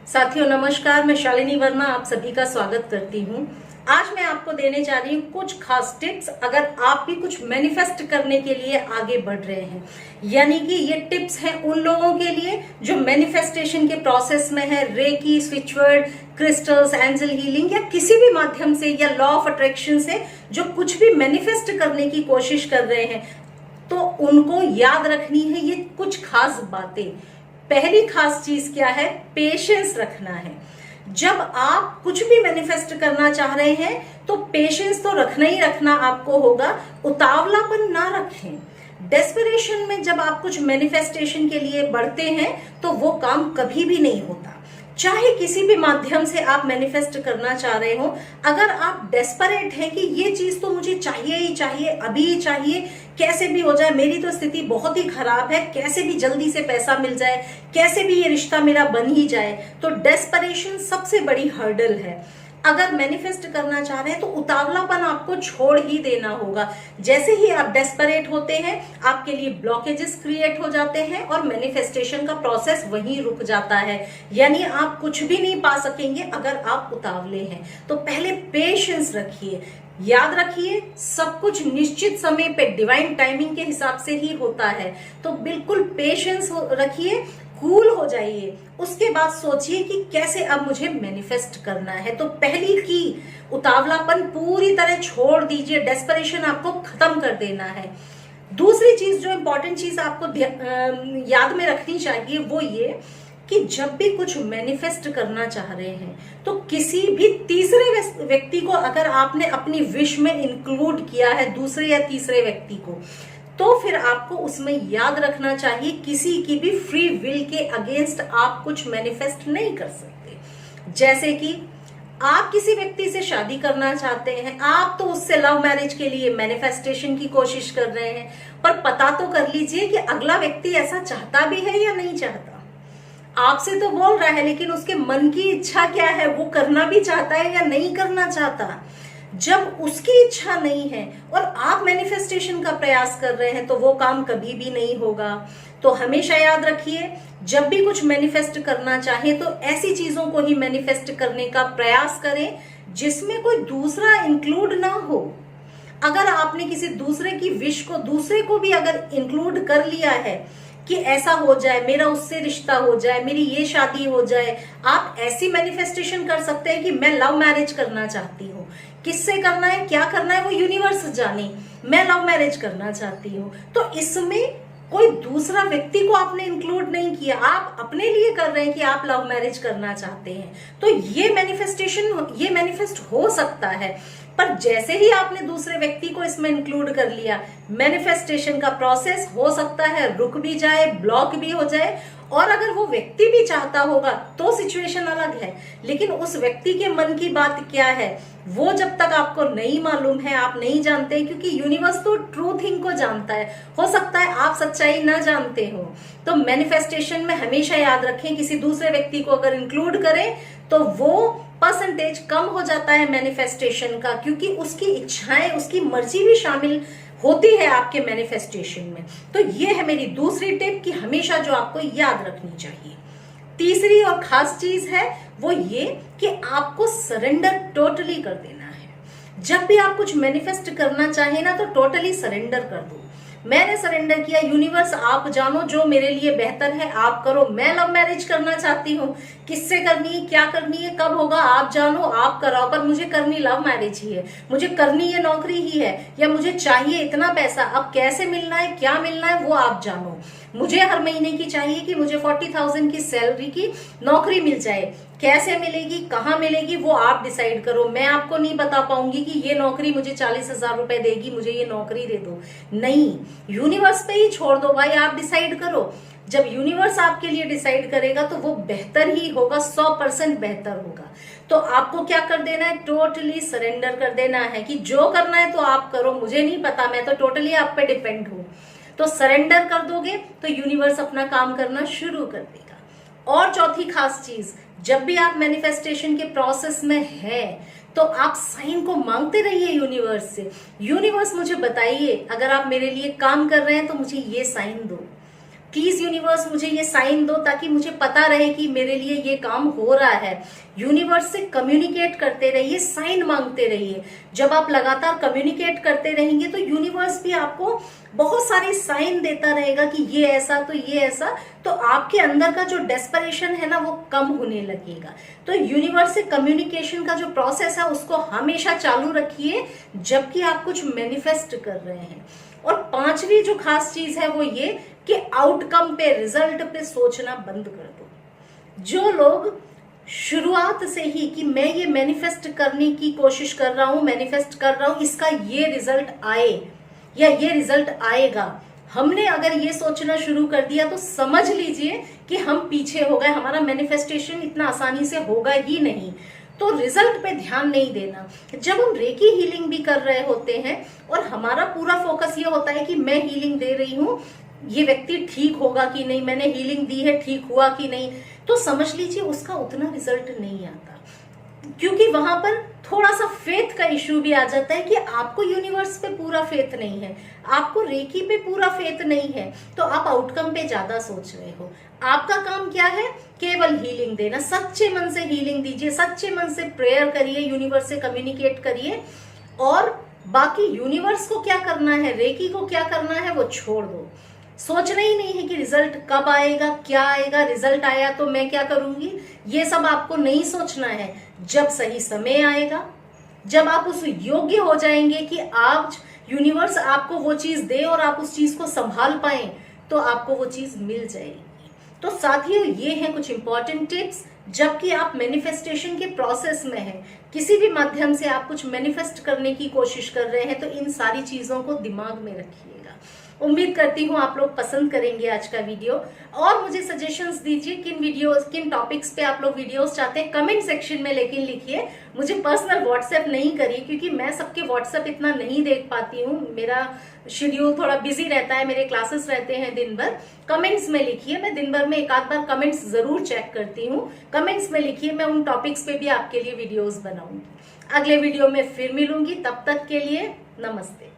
साथियों नमस्कार, मैं शालिनी वर्मा आप सभी का स्वागत करती हूँ। आज मैं आपको देने जा रही हूँ कुछ खास टिप्स अगर आप भी कुछ मैनिफेस्ट करने के लिए आगे बढ़ रहे हैं। यानी कि ये टिप्स हैं उन लोगों के लिए जो मैनिफेस्टेशन के प्रोसेस में है, reiki, switchword, crystals, angel healing या किसी भी माध्यम से या लॉ ऑफ अट्रैक्शन से जो कुछ भी मैनिफेस्ट करने की कोशिश कर रहे हैं, तो उनको याद रखनी है ये कुछ खास बातें। पहली खास चीज क्या है? पेशेंस रखना है। जब आप कुछ भी मैनिफेस्ट करना चाह रहे हैं तो पेशेंस तो रखना ही रखना आपको होगा। उतावलापन ना रखें। डेस्परेशन में जब आप कुछ मैनिफेस्टेशन के लिए बढ़ते हैं तो वो काम कभी भी नहीं होता। चाहे किसी भी माध्यम से आप मैनिफेस्ट करना चाह रहे हो, अगर आप डेस्परेट हैं कि ये चीज तो मुझे चाहिए ही चाहिए, अभी ही चाहिए, कैसे भी हो जाए, मेरी तो स्थिति बहुत ही खराब है, कैसे भी जल्दी से पैसा मिल जाए, कैसे भी ये रिश्ता मेरा बन ही जाए, तो डेस्परेशन सबसे बड़ी हर्डल है। अगर मैनिफेस्ट करना चाह रहे हैं तो उतावलापन आपको छोड़ ही देना होगा। जैसे ही आप डेस्परेट होते हैं आपके लिए ब्लॉकेजेस क्रिएट हो जाते हैं और मैनिफेस्टेशन का प्रोसेस वहीं रुक जाता है। यानी आप कुछ भी नहीं पा सकेंगे अगर आप उतावले हैं। तो पहले पेशेंस रखिए। याद रखिए, सब कुछ निश्चित समय पे डिवाइन टाइमिंग के हिसाब से ही होता है। तो बिल्कुल पेशेंस रखिए, कूल हो जाइए। उसके बाद सोचिए कि कैसे अब मुझे मैनिफेस्ट करना है। तो पहली की उतावलापन पूरी तरह छोड़ दीजिए, डेस्परेशन आपको खत्म कर देना है। दूसरी चीज जो इंपॉर्टेंट चीज आपको याद में रखनी चाहिए वो ये कि जब भी कुछ मैनिफेस्ट करना चाह रहे हैं तो किसी भी तीसरे व्यक्ति को अगर आपने अपनी विश में इंक्लूड किया है, दूसरे या तीसरे व्यक्ति को, तो फिर आपको उसमें याद रखना चाहिए किसी की भी फ्री विल के अगेंस्ट आप कुछ मैनिफेस्ट नहीं कर सकते। जैसे कि आप किसी व्यक्ति से शादी करना चाहते हैं, आप तो उससे लव मैरिज के लिए मैनिफेस्टेशन की कोशिश कर रहे हैं, पर पता तो कर लीजिए कि अगला व्यक्ति ऐसा चाहता भी है या नहीं चाहता। आपसे तो बोल रहा है लेकिन उसके मन की इच्छा क्या है, वो करना भी चाहता है या नहीं करना चाहता। जब उसकी इच्छा नहीं है और आप मैनिफेस्टेशन का प्रयास कर रहे हैं तो वो काम कभी भी नहीं होगा। तो हमेशा याद रखिए, जब भी कुछ मैनिफेस्ट करना चाहे तो ऐसी चीजों को ही मैनिफेस्ट करने का प्रयास करें जिसमें कोई दूसरा इंक्लूड ना हो। अगर आपने किसी दूसरे की विश को, दूसरे को भी अगर इंक्लूड कर लिया है कि ऐसा हो जाए, मेरा उससे रिश्ता हो जाए, मेरी ये शादी हो जाए, आप ऐसी मैनिफेस्टेशन कर सकते हैं कि मैं लव मैरिज करना चाहती हूँ। किससे करना है, क्या करना है, वो यूनिवर्स जाने। मैं लव मैरिज करना चाहती हूँ, तो इसमें कोई दूसरा व्यक्ति को आपने इंक्लूड नहीं किया, आप अपने लिए कर रहे हैं कि आप लव मैरिज करना चाहते हैं। तो ये मैनिफेस्ट हो सकता है। पर जैसे ही आपने दूसरे व्यक्ति को इसमें इंक्लूड कर लिया, मैनिफेस्टेशन का प्रोसेस हो सकता है रुक भी जाए, ब्लॉक भी हो जाए। और अगर वो व्यक्ति भी चाहता होगा तो सिचुएशन अलग है, लेकिन उस व्यक्ति के मन की बात क्या है वो जब तक आपको नहीं मालूम है, आप नहीं जानते, क्योंकि यूनिवर्स तो ट्रू थिंग को जानता है। हो सकता है आप सच्चाई ना जानते हो। तो मैनिफेस्टेशन में हमेशा याद रखें, किसी दूसरे व्यक्ति को अगर इंक्लूड करें तो वो परसेंटेज कम हो जाता है मैनिफेस्टेशन का, क्योंकि उसकी इच्छाएं, उसकी मर्जी भी शामिल होती है आपके मैनिफेस्टेशन में। तो ये है मेरी दूसरी टिप कि हमेशा जो आपको याद रखनी चाहिए। तीसरी और खास चीज है वो ये कि आपको सरेंडर टोटली कर देना है। जब भी आप कुछ मैनिफेस्ट करना चाहे ना तो टोटली सरेंडर कर दो। मैंने सरेंडर किया, यूनिवर्स आप जानो जो मेरे लिए बेहतर है आप करो। मैं लव मैरिज करना चाहती हूँ, किससे करनी है, क्या करनी है, कब होगा, आप जानो, आप कराओ, पर मुझे करनी लव मैरिज ही है, मुझे करनी ये नौकरी ही है, या मुझे चाहिए इतना पैसा, अब कैसे मिलना है, क्या मिलना है वो आप जानो। मुझे हर महीने की चाहिए कि मुझे 40,000 की सैलरी की नौकरी मिल जाए, कैसे मिलेगी, कहाँ मिलेगी, वो आप डिसाइड करो। मैं आपको नहीं बता पाऊंगी कि ये नौकरी मुझे 40,000 रुपए देगी, मुझे ये नौकरी दे दो। नहीं, यूनिवर्स पे ही छोड़ दो भाई, आप डिसाइड करो। जब यूनिवर्स आपके लिए डिसाइड करेगा तो वो बेहतर ही होगा, 100% बेहतर होगा। तो आपको क्या कर देना है, टोटली सरेंडर कर देना है कि जो करना है तो आप करो, मुझे नहीं पता, मैं तो टोटली आप पे डिपेंड हूं। तो सरेंडर कर दोगे तो यूनिवर्स अपना काम करना शुरू कर देगा। और चौथी खास चीज, जब भी आप मैनिफेस्टेशन के प्रोसेस में है तो आप साइन को मांगते रहिए यूनिवर्स से। यूनिवर्स मुझे बताइए, अगर आप मेरे लिए काम कर रहे हैं तो मुझे ये साइन दो। प्लीज यूनिवर्स मुझे ये साइन दो ताकि मुझे पता रहे कि मेरे लिए ये काम हो रहा है। यूनिवर्स से कम्युनिकेट करते रहिए, साइन मांगते रहिए। जब आप लगातार कम्युनिकेट करते रहेंगे तो यूनिवर्स भी आपको बहुत सारे साइन देता रहेगा कि ये ऐसा तो ये ऐसा, तो आपके अंदर का जो डेस्परेशन है ना वो कम होने लगेगा। तो यूनिवर्स से कम्युनिकेशन का जो प्रोसेस है उसको हमेशा चालू रखिए जबकि आप कुछ मैनिफेस्ट कर रहे हैं। और पांचवी जो खास चीज है वो ये कि आउटकम पे, रिजल्ट पे सोचना बंद कर दो। जो लोग शुरुआत से ही कि मैं ये मैनिफेस्ट करने की कोशिश कर रहा हूं, मैनिफेस्ट कर रहा हूं, इसका ये रिजल्ट आए या ये रिजल्ट आएगा, हमने अगर ये सोचना शुरू कर दिया तो समझ लीजिए कि हम पीछे हो गए, हमारा मैनिफेस्टेशन इतना आसानी से होगा ही नहीं। तो रिजल्ट पे ध्यान नहीं देना। जब हम रेकी हीलिंग भी कर रहे होते हैं और हमारा पूरा फोकस ये होता है कि मैं हीलिंग दे रही हूं, ये व्यक्ति ठीक होगा कि नहीं, मैंने हीलिंग दी है, ठीक हुआ कि नहीं, तो समझ लीजिए उसका उतना रिजल्ट नहीं आता, क्योंकि वहां पर थोड़ा सा फेथ का इश्यू भी आ जाता है कि आपको यूनिवर्स पे पूरा फेथ नहीं है, आपको रेकी पे पूरा फेथ नहीं है, तो आप आउटकम पे ज्यादा सोच रहे हो। आपका काम क्या है? केवल हीलिंग देना। सच्चे मन से हीलिंग दीजिए, सच्चे मन से प्रेयर करिए, यूनिवर्स से कम्युनिकेट करिए, और बाकी यूनिवर्स को क्या करना है, रेकी को क्या करना है, वो छोड़ दो। सोचना ही नहीं है कि रिजल्ट कब आएगा, क्या आएगा, रिजल्ट आया तो मैं क्या करूंगी, ये सब आपको नहीं सोचना है। जब सही समय आएगा, जब आप उस योग्य हो जाएंगे कि आज यूनिवर्स आपको वो चीज दे और आप उस चीज को संभाल पाए, तो आपको वो चीज मिल जाएगी। तो साथियों, ये हैं कुछ इंपॉर्टेंट टिप्स। जबकि आप मैनिफेस्टेशन के प्रोसेस में हैं, किसी भी माध्यम से आप कुछ मैनिफेस्ट करने की कोशिश कर रहे हैं, तो इन सारी चीजों को दिमाग में रखिएगा। उम्मीद करती हूँ आप लोग पसंद करेंगे आज का वीडियो, और मुझे सजेशंस दीजिए किन टॉपिक्स पे आप लोग वीडियोस चाहते हैं, कमेंट सेक्शन में लेकिन लिखिए। मुझे पर्सनल व्हाट्सएप नहीं करिए क्योंकि मैं सबके व्हाट्सएप इतना नहीं देख पाती हूँ, मेरा शेड्यूल थोड़ा बिजी रहता है, मेरे क्लासेस रहते हैं दिन भर। कमेंट्स में लिखिए, मैं दिन भर में एक आध बार कमेंट्स जरूर चेक करती हूँ। कमेंट्स में लिखिए, मैं उन टॉपिक्स पे भी आपके लिए वीडियोस बनाऊंगी। अगले वीडियो में फिर मिलूंगी, तब तक के लिए नमस्ते।